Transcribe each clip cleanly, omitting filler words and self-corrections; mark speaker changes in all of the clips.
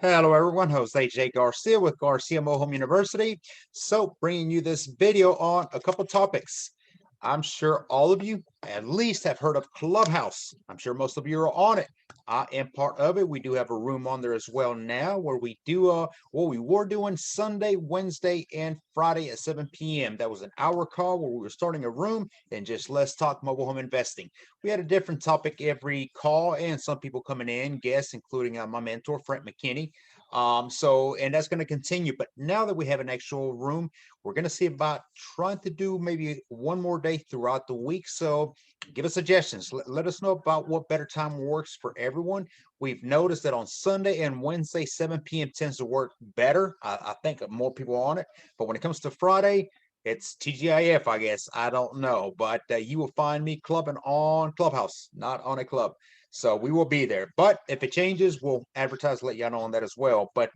Speaker 1: Hello everyone, Jose J. Garcia with Garcia Mohome University. So bringing you this video on a couple topics. I'm sure all of you at least have heard of Clubhouse. I'm sure most of you are on it. I am part of it. We do have a room on there as well now where we do what we were doing Sunday, Wednesday, and Friday at 7 p.m. That was an hour call where we were starting a room and just let's talk mobile home investing. We had a different topic every call and some people coming in, guests, including my mentor, Frank McKinney. And that's going to continue. But now that we have an actual room, we're going to see about trying to do maybe one more day throughout the week. So give us suggestions. Let us know about what better time works for everyone. We've noticed that on Sunday and Wednesday, 7 p.m. tends to work better. I think more people on it. But when it comes to Friday, it's TGIF, I guess. I don't know. But you will find me clubbing on Clubhouse, not on a club. So we will be there. But if it changes, we'll advertise, let y'all know on that as well. But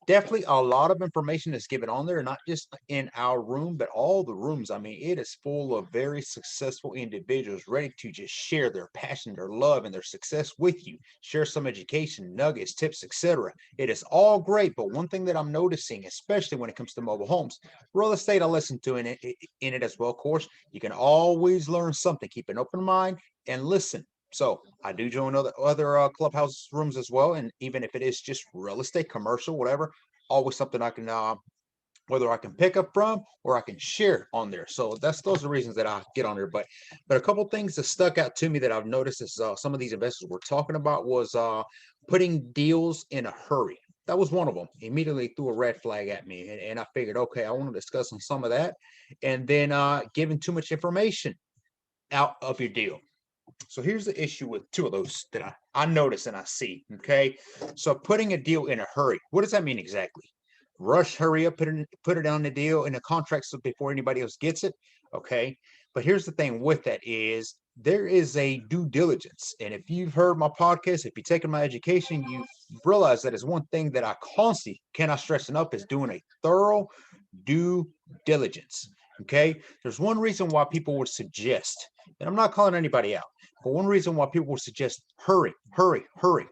Speaker 1: definitely a lot of information is given on there, not just in our room, but all the rooms. I mean, it is full of very successful individuals ready to just share their passion, their love, and their success with you. Share some education, nuggets, tips, etc. It is all great, but one thing that I'm noticing, especially when it comes to mobile homes, real estate, I listen to in it as well. Of course, you can always learn something. Keep an open mind and listen. So I do join other clubhouse rooms as well, and even if it is just real estate, commercial, whatever, always something I can whether I can pick up from or I can share on there. So those are the reasons that I get on there. But a couple things that stuck out to me that I've noticed is some of these investors were talking about was putting deals in a hurry. That was one of them. Immediately threw a red flag at me, and I figured, okay, I want to discuss on some of that, and then giving too much information out of your deal. So here's the issue with two of those that I notice and I see. Okay. So putting a deal in a hurry, what does that mean exactly? Rush, hurry up, put it on the deal in a contract so before anybody else gets it. Okay. But here's the thing with that is there is a due diligence. And if you've heard my podcast, if you've taken my education, you realize that is one thing that I constantly cannot stress enough is doing a thorough due diligence. Okay. There's one reason why people would suggest, and I'm not calling anybody out, but one reason why people would suggest hurry, hurry, hurry.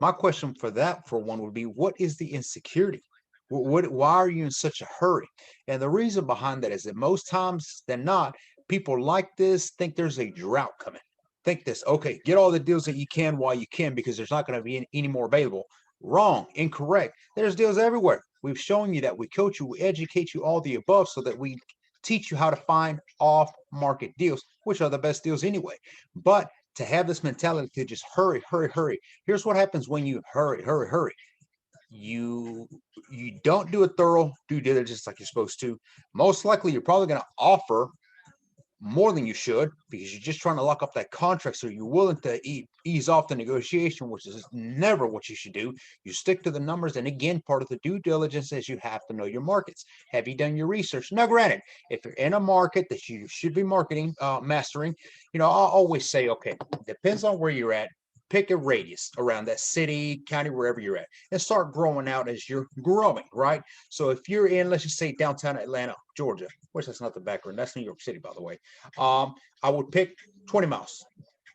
Speaker 1: My question for that, for one, would be what is the insecurity? Why are you in such a hurry? And the reason behind that is that most times than not, people like this think there's a drought coming. Think this, okay, get all the deals that you can while you can because there's not going to be any more available. Wrong, incorrect. There's deals everywhere. We've shown you that. We coach you, we educate you, all the above, so that we teach you how to find off market deals, which are the best deals anyway. But to have this mentality to just hurry, hurry, hurry. Here's what happens when you hurry, hurry, hurry. You you don't do a thorough due diligence like you're supposed to. Most likely, you're probably going to offer more than you should because you're just trying to lock up that contract. So you're willing to ease off the negotiation, which is never what you should do. You stick to the numbers. And again, part of the due diligence is you have to know your markets. Have you done your research? Now, granted, if you're in a market that you should be mastering, I'll always say, okay, depends on where you're at. Pick a radius around that city, county, wherever you're at, and start growing out as you're growing, right? So if you're in, let's just say downtown Atlanta, Georgia, which that's not the background, that's New York City, by the way. I would pick 20 miles,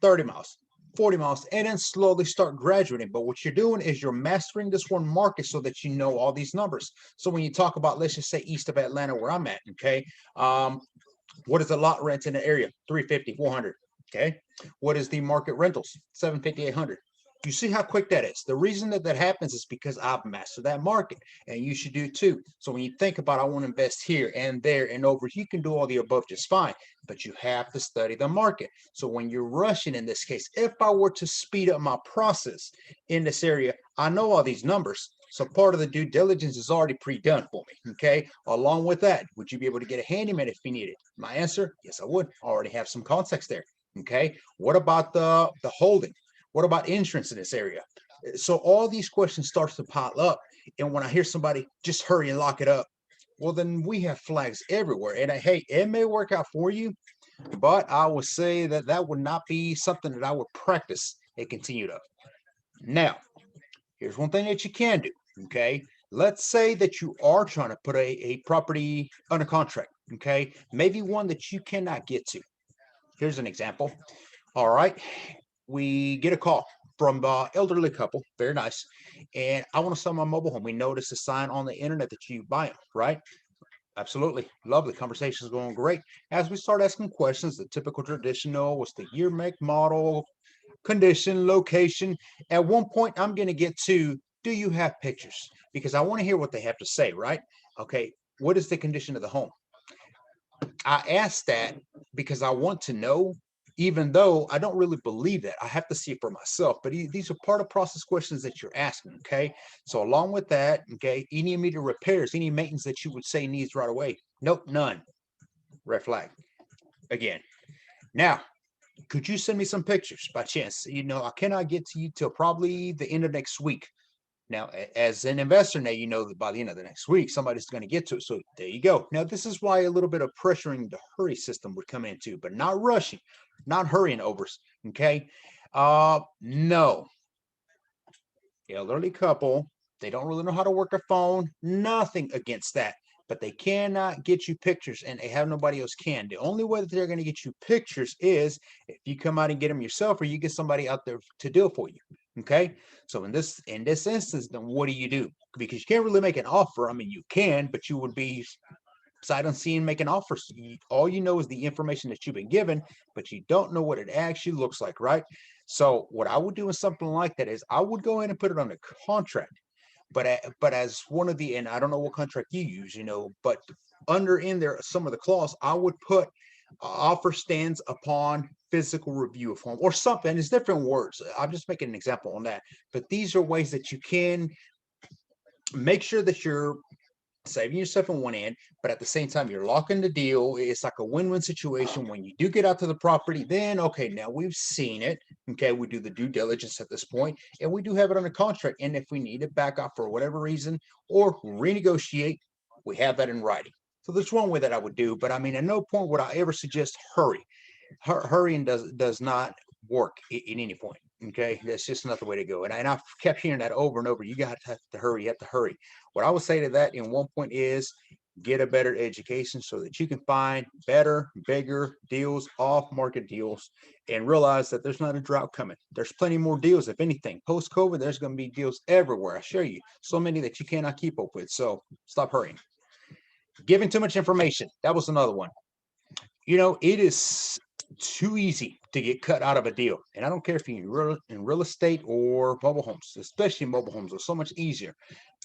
Speaker 1: 30 miles, 40 miles, and then slowly start graduating. But what you're doing is you're mastering this one market so that you know all these numbers. So when you talk about, let's just say east of Atlanta, where I'm at, okay, what is the lot rent in the area? 350, 400. Okay. What is the market rentals? 750, 800. You see how quick that is. The reason that that happens is because I've mastered that market, and you should do too. So when you think about, I want to invest here and there and over, you can do all the above just fine, but you have to study the market. So when you're rushing, in this case, if I were to speed up my process in this area, I know all these numbers. So part of the due diligence is already pre-done for me. Okay. Along with that, would you be able to get a handyman if you needed? My answer, yes, I would. I already have some context there. Okay. What about the holding? What about insurance in this area? So all these questions starts to pop up. And when I hear somebody just hurry and lock it up, well, then we have flags everywhere. And hey, it may work out for you, but I would say that that would not be something that I would practice and continue to. Now, here's one thing that you can do. Okay. Let's say that you are trying to put a property under contract. Okay. Maybe one that you cannot get to. Here's an example. All right. We get a call. from elderly couple, very nice. And I want to sell my mobile home. We noticed a sign on the internet that you buy them, right? Absolutely. Lovely. Conversation's going great. As we start asking questions, the typical traditional, what's the year, make, model, condition, location. At one point, I'm going to get to, do you have pictures? Because I want to hear what they have to say, right? Okay. What is the condition of the home? I ask that because I want to know, even though I don't really believe that. I have to see it for myself. But these are part of process questions that you're asking. Okay. So along with that, okay, any immediate repairs, any maintenance that you would say needs right away? Nope, none. Red flag. Again. Now, could you send me some pictures by chance? I cannot get to you till probably the end of next week. Now, as an investor, now you know that by the end of the next week, somebody's going to get to it. So there you go. Now, this is why a little bit of pressuring the hurry system would come into, but not rushing, not hurrying overs. Okay. No. Elderly couple, they don't really know how to work a phone. Nothing against that. But they cannot get you pictures, and they have nobody else can. The only way that they're going to get you pictures is if you come out and get them yourself, or you get somebody out there to do it for you. Okay. So in this instance, then what do? Because you can't really make an offer. I mean, you can, but you would be sight unseen making offers. All you know is the information that you've been given, but you don't know what it actually looks like, right? So what I would do in something like that is I would go in and put it on a contract. But as one of the, and I don't know what contract you use, but under in there some of the clause, I would put offer stands upon physical review of home or something. It's different words. I'm just making an example on that. But these are ways that you can make sure that you're saving yourself on one end, but at the same time, you're locking the deal. It's like a win-win situation. When you do get out to the property, then okay, now we've seen it. Okay, we do the due diligence at this point, and we do have it under contract. And if we need it back off for whatever reason or renegotiate, we have that in writing. So there's one way that I would do, but I mean, at no point would I ever suggest hurry. Hurrying does not work in any point. Okay, that's just not the way to go. And I've kept hearing that over and over. You got to have to hurry. You have to hurry. What I would say to that in one point is get a better education so that you can find better, bigger deals, off market deals, and realize that there's not a drought coming. There's plenty more deals. If anything, post COVID, there's going to be deals everywhere. I assure you, so many that you cannot keep up with. So stop hurrying. Giving too much information. That was another one. It is too easy to get cut out of a deal. And I don't care if you're in real estate or mobile homes, especially mobile homes are so much easier.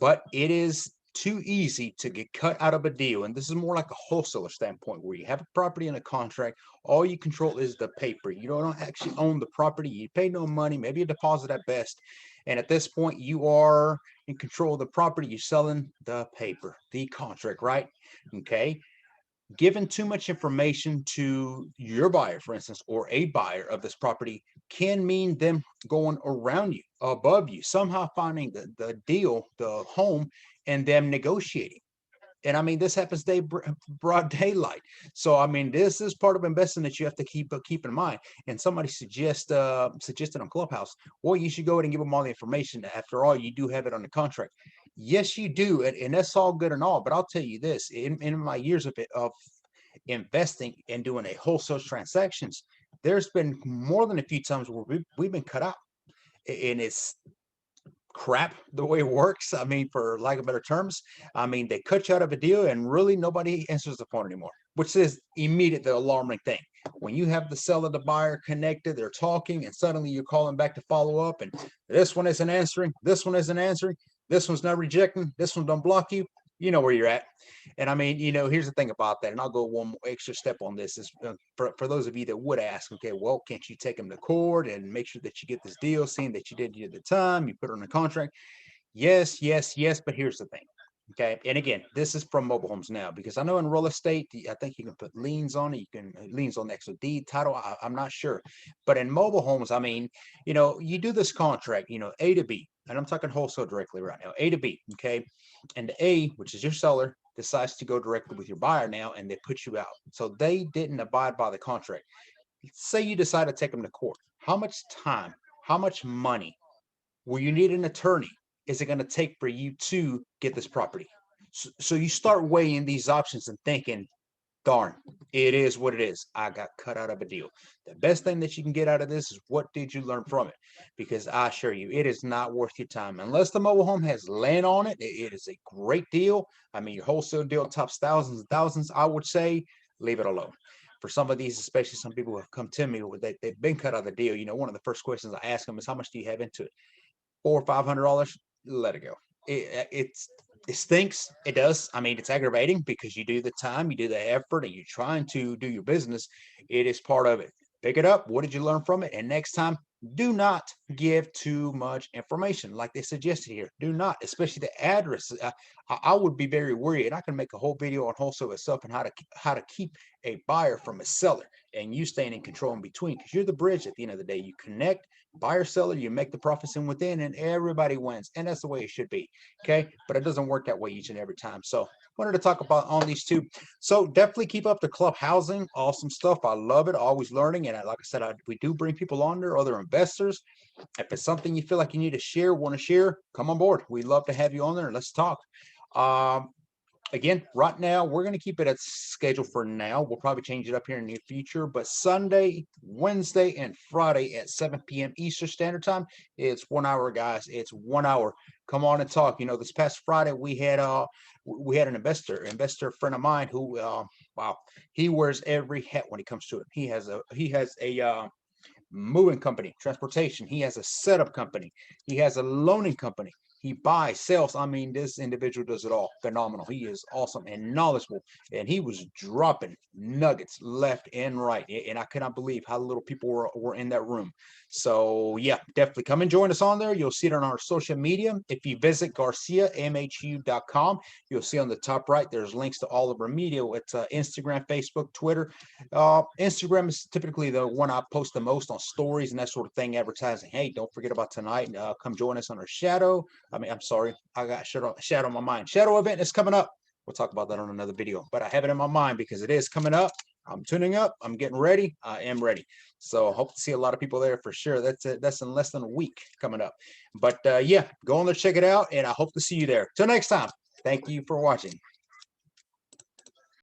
Speaker 1: But it is too easy to get cut out of a deal. And this is more like a wholesaler standpoint where you have a property in a contract. All you control is the paper. You don't actually own the property. You pay no money, maybe a deposit at best. And at this point, you are in control of the property. You're selling the paper, the contract, right? Okay. Giving too much information to your buyer, for instance, or a buyer of this property can mean them going around you, above you, somehow finding the deal, the home, and them negotiating. And I mean, this happens broad daylight. So I mean, this is part of investing that you have to keep in mind. And somebody suggested on Clubhouse, well, you should go ahead and give them all the information. After all, you do have it on the contract. Yes, you do, and that's all good and all. But I'll tell you this: in my years of investing and doing a wholesale transactions, there's been more than a few times where we've been cut out, and it's crap the way it works. I mean, for lack of better terms, I mean, they cut you out of a deal and really nobody answers the phone anymore, which is immediate, the alarming thing. When you have the seller, the buyer connected, they're talking, and suddenly you're calling back to follow up, and this one isn't answering, this one isn't answering, this one's not rejecting, this one don't block you. You know where you're at. And I mean, here's the thing about that, and I'll go one more extra step on this is for those of you that would ask, okay, well, can't you take them to court and make sure that you get this deal, seeing that you did it at the time, you put it on the contract? Yes, yes, yes, but here's the thing. Okay, and again, this is from mobile homes now because I know in real estate, I think you can put liens on it. You can liens on the actual deed title. I'm not sure, but in mobile homes, I mean, you do this contract, A to B, and I'm talking wholesale directly right now, A to B. Okay, and the A, which is your seller, decides to go directly with your buyer now, and they put you out. So they didn't abide by the contract. Say you decide to take them to court. How much time? How much money? Will you need an attorney? Is it going to take for you to get this property? So you start weighing these options and thinking, darn, it is what it is. I got cut out of a deal. The best thing that you can get out of this is what did you learn from it? Because I assure you, it is not worth your time. Unless the mobile home has land on it, it is a great deal. I mean, your wholesale deal tops thousands and thousands. I would say leave it alone. For some of these, especially some people who have come to me, they've been cut out of the deal. One of the first questions I ask them is, how much do you have into it? $400 or $500? Let it go. It stinks. It does. I mean, it's aggravating because you do the time, you do the effort, and you're trying to do your business. It is part of it. Pick it up. What did you learn from it? And next time, do not give too much information like they suggested here. Do not, especially the address. I would be very worried, and I can make a whole video on wholesale itself and how to keep a buyer from a seller, and you staying in control in between, because you're the bridge at the end of the day. You connect buyer seller, you make the profits in within, and everybody wins, and that's the way it should be. Okay, but it doesn't work that way each and every time. So wanted to talk about on these two. So definitely keep up the club housing. Awesome stuff. I love it. Always learning. And like I said, we do bring people on there, other investors. If it's something you feel like you need to share, want to share, come on board. We'd love to have you on there and let's talk. Um, Again, right now, we're going to keep it at schedule for now. We'll probably change it up here in the near future, but Sunday, Wednesday, and Friday at 7 p.m. Eastern Standard Time, it's 1 hour, guys. It's 1 hour. Come on and talk. This past Friday we had an investor friend of mine who wow, he wears every hat when it comes to it. He has a moving company, transportation. He has a setup company. He has a loaning company. He buys, sells. I mean, this individual does it all. Phenomenal. He is awesome and knowledgeable. And he was dropping nuggets left and right. And I cannot believe how little people were in that room. So, yeah, definitely come and join us on there. You'll see it on our social media. If you visit GarciaMHU.com, you'll see on the top right, there's links to all of our media. It's Instagram, Facebook, Twitter. Instagram is typically the one I post the most on stories and that sort of thing, advertising. Hey, don't forget about tonight. Come join us on our I'm sorry, I got shadow on my mind. Shadow event is coming up. We'll talk about that on another video, but I have it in my mind because it is coming up. I'm tuning up. I'm getting ready. I am ready. So I hope to see a lot of people there for sure. That's in less than a week coming up. But yeah, go on there, check it out, and I hope to see you there. Till next time, thank you for watching.